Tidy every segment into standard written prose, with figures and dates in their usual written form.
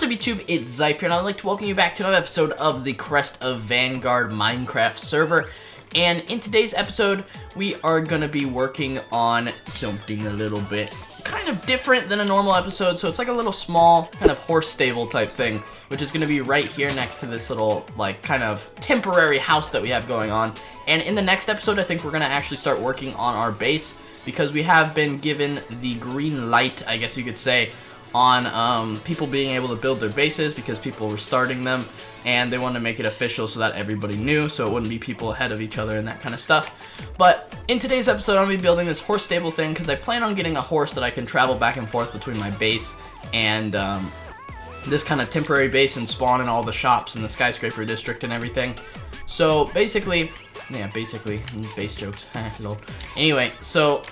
up YouTube, it's Zyph here, and I'd like to welcome you back to another episode of the Crest of Vanguard Minecraft server. And in today's episode, we are going to be working on something a little bit kind of different than a normal episode. So it's like a little small kind of horse stable type thing, which is going to be right here next to this little like kind of temporary house that we have going on. And in the next episode, I think we're going to actually start working on our base, because we have been given the green light, I guess you could say, on people being able to build their bases, because people were starting them and they wanted to make it official so that everybody knew, so it wouldn't be people ahead of each other and that kind of stuff. But in today's episode, I'm going to be building this horse stable thing because I plan on getting a horse that I can travel back and forth between my base and this kind of temporary base and spawn in all the shops in the skyscraper district and everything. So basically, base jokes. Anyway, so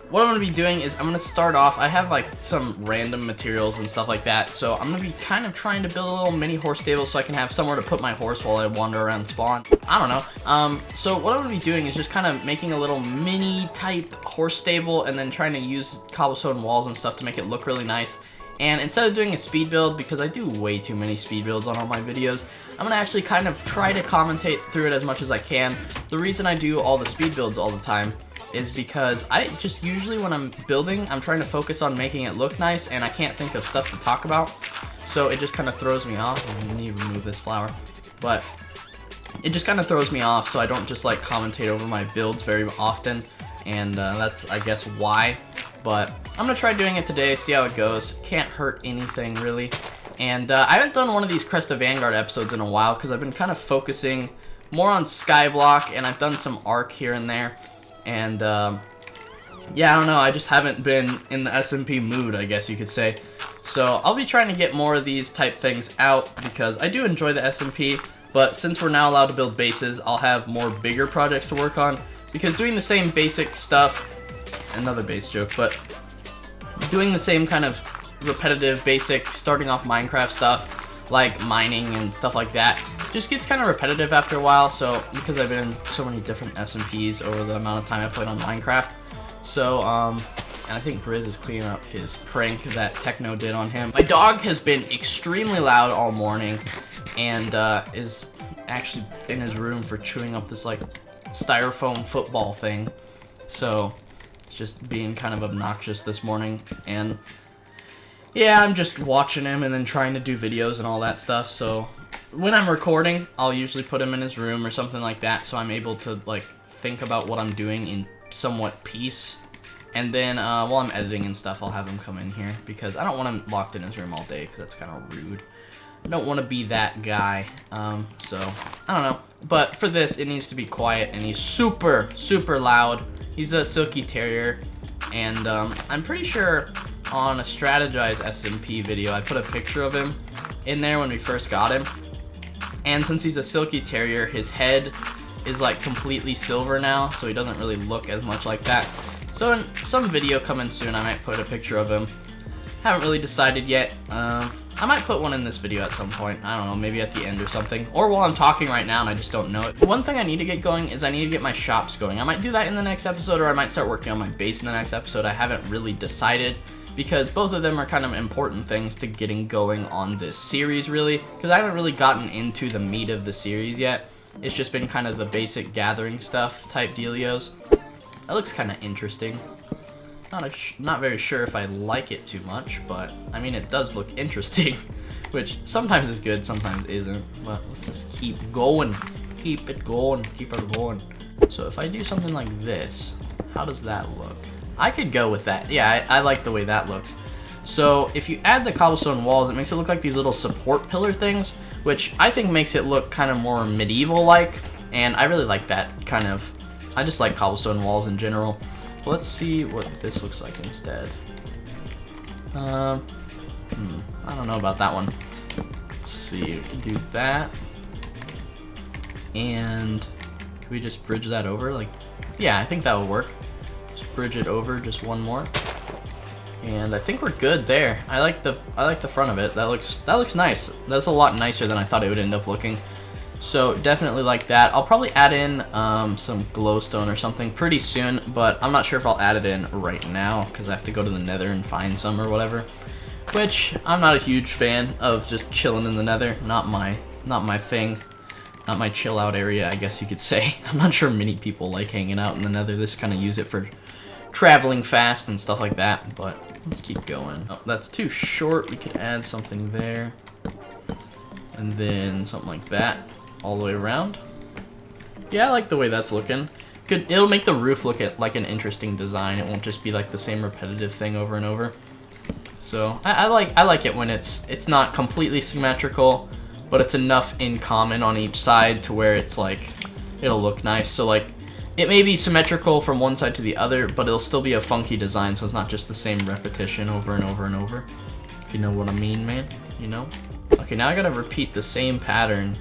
what I'm going to be doing is I'm going to start off, I have like some random materials and stuff like that, so I'm going to be kind of trying to build a little mini horse stable so I can have somewhere to put my horse while I wander around spawn. I don't know. So what I'm going to be doing is just kind of making a little mini type horse stable and then trying to use cobblestone walls and stuff to make it look really nice. And instead of doing a speed build, because I do way too many speed builds on all my videos, I'm going to actually kind of try to commentate through it as much as I can. The reason I do all the speed builds all the time is because I just usually when I'm building, I'm trying to focus on making it look nice and I can't think of stuff to talk about. So it just kind of throws me off. I need to remove this flower. But it just kind of throws me off, so I don't just like commentate over my builds very often. And that's, I guess, why. But I'm going to try doing it today, see how it goes. Can't hurt anything, really. And I haven't done one of these Crest of Vanguard episodes in a while because I've been kind of focusing more on Skyblock, and I've done some Arc here and there. And yeah, I don't know, I just haven't been in the SMP mood, I guess you could say. So I'll be trying to get more of these type things out because I do enjoy the SMP, but since we're now allowed to build bases, I'll have more bigger projects to work on, because doing the same basic stuff, another base joke, but doing the same kind of repetitive basic starting off Minecraft stuff like mining and stuff like that just gets kind of repetitive after a while. So because I've been in so many different SMPs over the amount of time I played on Minecraft, so and I think Briz is cleaning up his prank that Techno did on him. My dog has been extremely loud all morning and is actually in his room for chewing up this like styrofoam football thing, so it's just being kind of obnoxious this morning. And yeah, I'm just watching him and then trying to do videos and all that stuff. So when I'm recording, I'll usually put him in his room or something like that, so I'm able to like think about what I'm doing in somewhat peace. And then while I'm editing and stuff, I'll have him come in here because I don't want him locked in his room all day because that's kind of rude. I don't want to be that guy. So I don't know. But for this, it needs to be quiet, and he's super, super loud. He's a Silky Terrier, and I'm pretty sure on a Strategize SMP video, I put a picture of him in there when we first got him. And since he's a Silky Terrier, his head is like completely silver now, so he doesn't really look as much like that. So in some video coming soon, I might put a picture of him. Haven't really decided yet. I might put one in this video at some point. I don't know, maybe at the end or something. Or while I'm talking right now and I just don't know it. One thing I need to get going is I need to get my shops going. I might do that in the next episode, or I might start working on my base in the next episode. I haven't really decided, because both of them are kind of important things to getting going on this series, really, because I haven't really gotten into the meat of the series yet. It's just been kind of the basic gathering stuff type dealios. That looks kind of interesting. Not very sure if I like it too much, but I mean, it does look interesting, which sometimes is good, sometimes isn't. But let's just keep going, keep it going. So if I do something like this, how does that look? I could go with that. Yeah, I like the way that looks. So if you add the cobblestone walls, it makes it look like these little support pillar things, which I think makes it look kind of more medieval-like, and I really like that kind of. I just like cobblestone walls in general. Let's see what this looks like instead. I don't know about that one. Let's see, do that. And can we just bridge that over? Like, yeah, I think that will work. Bridge it over just one more, and I think we're good there. I like the front of it. That looks nice. That's a lot nicer than I thought it would end up looking. So definitely like that. I'll probably add in some glowstone or something pretty soon, but I'm not sure if I'll add it in right now because I have to go to the nether and find some or whatever. which I'm not a huge fan of just chilling in the nether. Not my thing. Not my chill out area, I guess you could say. I'm not sure many people like hanging out in the nether. They just kind of use it for traveling fast and stuff like that, but let's keep going. Oh, that's too short. We could add something there. And then something like that all the way around. Yeah, I like the way that's looking. It'll make the roof look like an interesting design. It won't just be like the same repetitive thing over and over. So I like it when it's not completely symmetrical, but it's enough in common on each side to where it's like it'll look nice. So like it may be symmetrical from one side to the other, but it'll still be a funky design, so it's not just the same repetition over and over and over. If you know what I mean, man, you know? Okay, now I gotta repeat the same pattern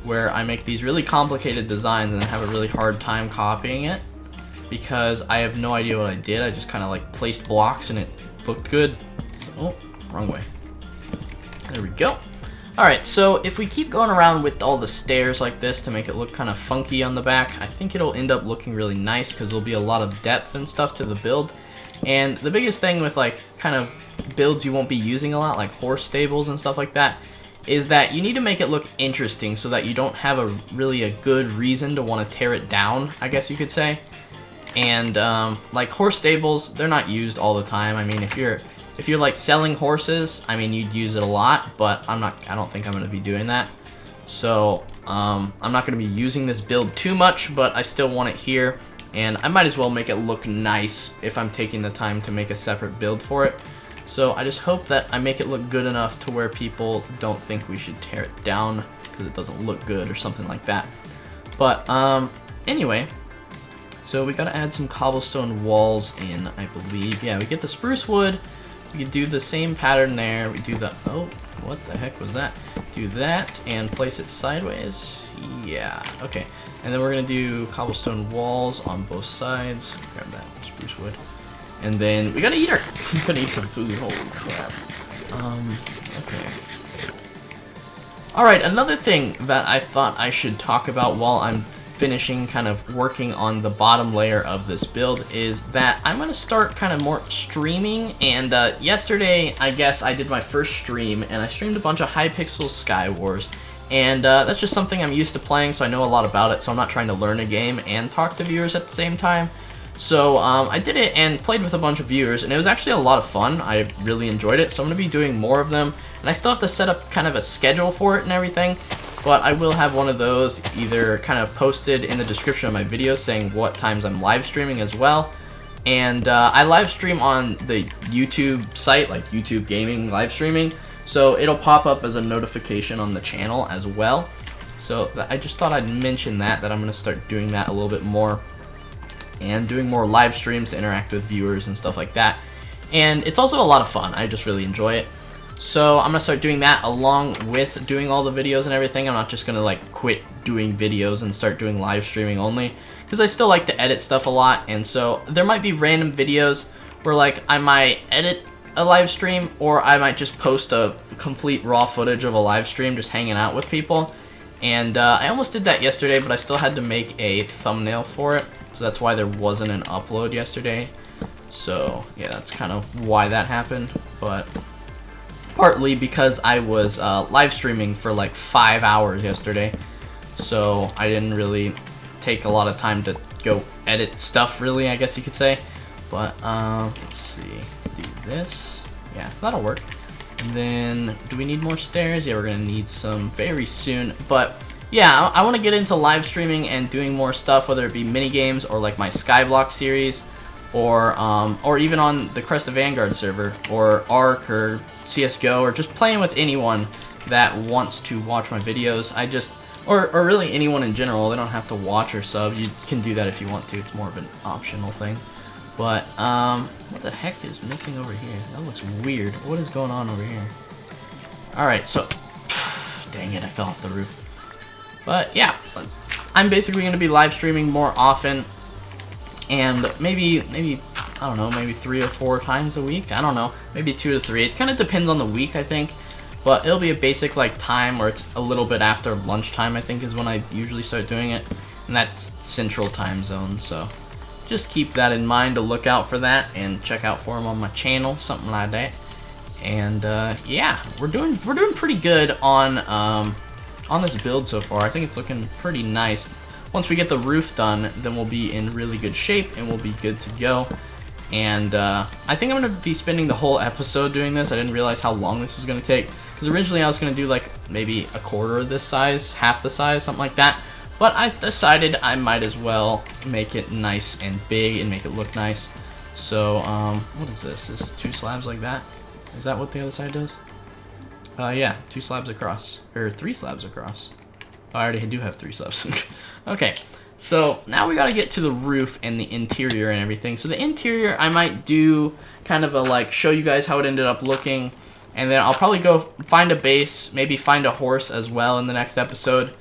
where I make these really complicated designs and I have a really hard time copying it because I have no idea what I did. I just kind of like placed blocks and it looked good. So, oh, wrong way. There we go. Alright, so if we keep going around with all the stairs like this to make it look kind of funky on the back, I think it'll end up looking really nice because there'll be a lot of depth and stuff to the build. And the biggest thing with like kind of builds you won't be using a lot, like horse stables and stuff like that, is that you need to make it look interesting so that you don't have a good reason to want to tear it down, I guess you could say. And like horse stables, they're not used all the time. I mean, if you're like selling horses, I mean, you'd use it a lot, but I don't think I'm going to be doing that. So I'm not going to be using this build too much, but I still want it here, and I might as well make it look nice if I'm taking the time to make a separate build for it. So I just hope that I make it look good enough to where people don't think we should tear it down because it doesn't look good or something like that. But anyway, so we gotta add some cobblestone walls in, I believe. Yeah, we get the spruce wood. We can do the same pattern there. We do the, oh, what the heck was that? Do that and place it sideways. Yeah, okay. And then we're gonna do cobblestone walls on both sides. Grab that spruce wood. And then we gotta eat we gotta eat some food. Holy crap. Okay. Alright, another thing that I thought I should talk about while I'm finishing kind of working on the bottom layer of this build is that I'm gonna start kind of more streaming. And yesterday, I guess I did my first stream and I streamed a bunch of Hypixel Sky Wars. And that's just something I'm used to playing, so I know a lot about it, so I'm not trying to learn a game and talk to viewers at the same time. So I did it and played with a bunch of viewers, and it was actually a lot of fun. I really enjoyed it, so I'm going to be doing more of them. And I still have to set up kind of a schedule for it and everything, but I will have one of those either kind of posted in the description of my video saying what times I'm live streaming as well. And I live stream on the YouTube site, like YouTube Gaming live streaming, so it'll pop up as a notification on the channel as well. So I just thought I'd mention that I'm going to start doing that a little bit more. And doing more live streams to interact with viewers and stuff like that. And it's also a lot of fun. I just really enjoy it. So I'm going to start doing that along with doing all the videos and everything. I'm not just going to like quit doing videos and start doing live streaming only, because I still like to edit stuff a lot. And so there might be random videos where like I might edit a live stream, or I might just post a complete raw footage of a live stream just hanging out with people. And I almost did that yesterday, but I still had to make a thumbnail for it. So that's why there wasn't an upload yesterday. So yeah, that's kind of why that happened. But partly because I was live streaming for like 5 hours yesterday. So I didn't really take a lot of time to go edit stuff, really, I guess you could say. But let's see, do this. Yeah, that'll work. And then, do we need more stairs? Yeah, we're gonna need some very soon. But yeah, I want to get into live streaming and doing more stuff, whether it be mini games or like my Skyblock series, or even on the Crest of Vanguard server, or Ark, or CS:GO, or just playing with anyone that wants to watch my videos. Or really anyone in general. They don't have to watch or sub. You can do that if you want to. It's more of an optional thing. But what the heck is missing over here? That looks weird. What is going on over here? All right, so dang it, I fell off the roof. But yeah, I'm basically going to be live streaming more often, and maybe I don't know, maybe 3 or 4 times a week. I don't know, maybe 2 to 3. It kind of depends on the week, I think. But it'll be a basic like time where it's a little bit after lunchtime, I think, is when I usually start doing it, and that's Central Time Zone. So just keep that in mind to look out for that and check out for them on my channel, something like that. And yeah, we're doing pretty good on this build so far. I think it's looking pretty nice. Once we get the roof done, then we'll be in really good shape and we'll be good to go. And I think I'm going to be spending the whole episode doing this. I didn't realize how long this was going to take, because originally I was going to do like maybe a quarter of this size, half the size, something like that. But I decided I might as well make it nice and big and make it look nice. So what is this? Is 2 slabs like that? Is that what the other side does? Yeah, 2 slabs across, or 3 slabs across. Oh, I already do have 3 slabs. Okay. So now we gotta get to the roof and the interior and everything. So the interior, I might do kind of a like show you guys how it ended up looking, and then I'll probably go find a base, maybe find a horse as well in the next episode,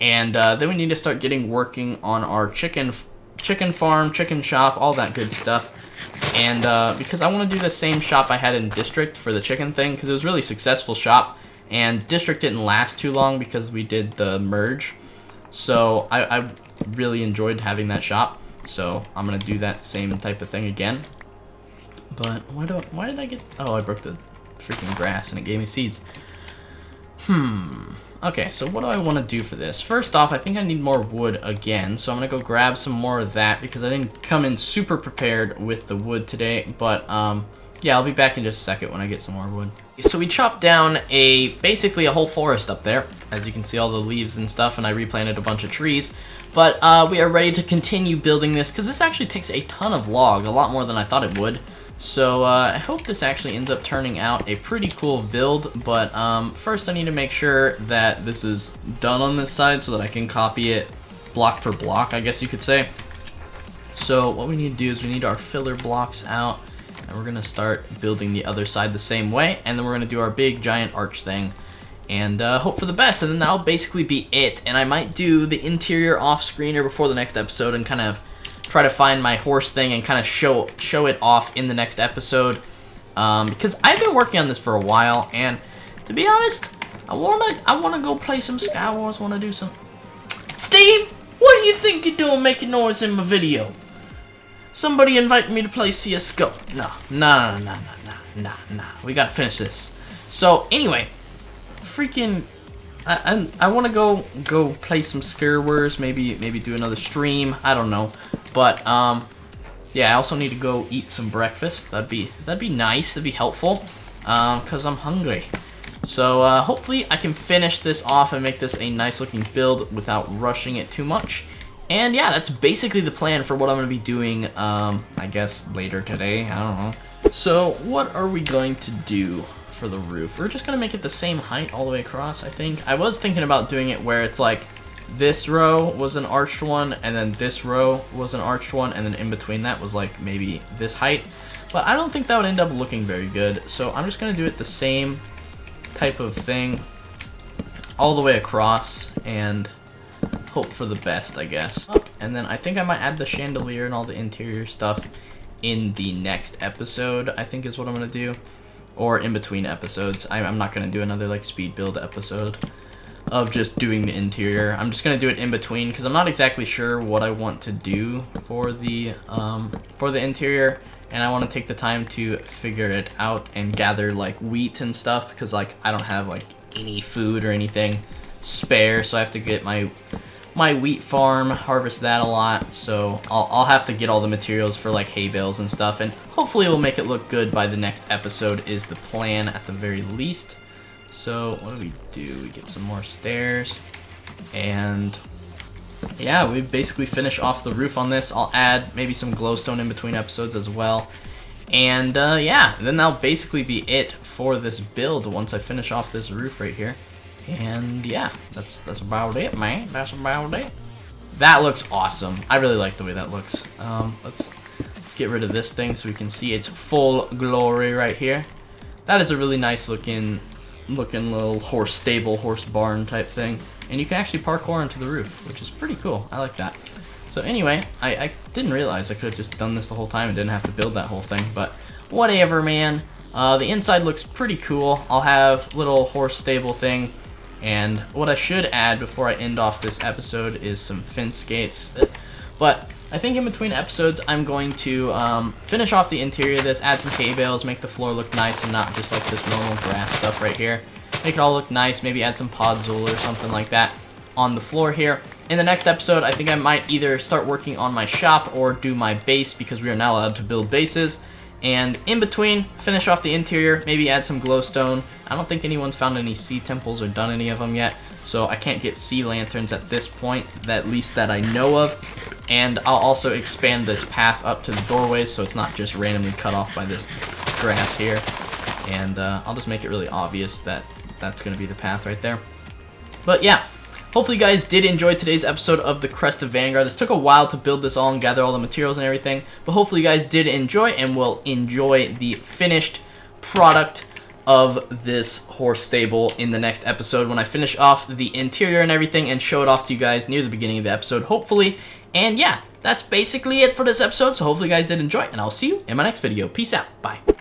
and then we need to start working on our chicken farm, chicken shop, all that good stuff. And because I want to do the same shop I had in District for the chicken thing, because it was a really successful shop, and District didn't last too long because we did the merge. So I really enjoyed having that shop, so I'm gonna do that same type of thing again. But why did I get? Oh, I broke the freaking grass and it gave me seeds. Okay, so what do I want to do for this? First off, I think I need more wood again, so I'm gonna go grab some more of that because I didn't come in super prepared with the wood today. But yeah, I'll be back in just a second when I get some more wood. So we chopped down basically a whole forest up there. As you can see, all the leaves and stuff, and I replanted a bunch of trees. But we are ready to continue building this because this actually takes a ton of log, a lot more than I thought it would. So I hope this actually ends up turning out a pretty cool build. But first I need to make sure that this is done on this side so that I can copy it block for block, I guess you could say. So what we need to do is we need our filler blocks out. And we're going to start building the other side the same way. And then we're going to do our big giant arch thing. And hope for the best. And then that'll basically be it. And I might do the interior off screen or before the next episode. And kind of try to find my horse thing and kind of show it off in the next episode. Because I've been working on this for a while. And to be honest, I wanna go play some Sky Wars. Want to do some... Steve, what do you think you're doing making noise in my video? Somebody invited me to play CSGO. No. We gotta finish this. So anyway, freaking, I want to go play some Skyward Wars. Maybe do another stream. I don't know, but yeah, I also need to go eat some breakfast. That'd be nice. That'd be helpful. Cause I'm hungry. So hopefully I can finish this off and make this a nice looking build without rushing it too much. And yeah, that's basically the plan for what I'm going to be doing, I guess, later today. I don't know. So what are we going to do for the roof? We're just going to make it the same height all the way across, I think. I was thinking about doing it where it's like this row was an arched one, and then this row was an arched one, and then in between that was like maybe this height. But I don't think that would end up looking very good. So I'm just going to do it the same type of thing all the way across and hope for the best, I guess. And then I think I might add the chandelier and all the interior stuff in the next episode, I think is what I'm gonna do, or in between episodes. I'm not gonna do another like speed build episode of just doing the interior. I'm just gonna do it in between because I'm not exactly sure what I want to do for the interior, and I want to take the time to figure it out and gather like wheat and stuff because like I don't have like any food or anything spare, so I have to get my wheat farm, harvest that a lot, so I'll have to get all the materials for like hay bales and stuff, and hopefully we'll make it look good by the next episode is the plan at the very least. So what do? We get some more stairs, and yeah, we basically finish off the roof on this. I'll add maybe some glowstone in between episodes as well, and yeah, then that'll basically be it for this build once I finish off this roof right here. And yeah, that's about it, man. That's about it. That looks awesome. I really like the way that looks. Let's get rid of this thing so we can see its full glory right here. That is a really nice looking little horse stable, horse barn type thing. And you can actually parkour into the roof, which is pretty cool. I like that. So anyway, I didn't realize I could have just done this the whole time and didn't have to build that whole thing, but whatever, man. The inside looks pretty cool. I'll have little horse stable thing. And what I should add before I end off this episode is some fence gates. But I think in between episodes, I'm going to finish off the interior of this, add some hay bales, make the floor look nice and not just like this normal grass stuff right here. Make it all look nice, maybe add some podzol or something like that on the floor here. In the next episode, I think I might either start working on my shop or do my base, because we are now allowed to build bases. And in between, finish off the interior, maybe add some glowstone. I don't think anyone's found any sea temples or done any of them yet, so I can't get sea lanterns at this point, at least that I know of. And I'll also expand this path up to the doorways so it's not just randomly cut off by this grass here. And I'll just make it really obvious that that's going to be the path right there. But yeah, hopefully you guys did enjoy today's episode of the Crest of Vanguard. This took a while to build this all and gather all the materials and everything, but hopefully you guys did enjoy and will enjoy the finished product of this horse stable in the next episode when I finish off the interior and everything and show it off to you guys near the beginning of the episode, hopefully. And yeah, that's basically it for this episode, so hopefully you guys did enjoy, and I'll see you in my next video. Peace out. Bye.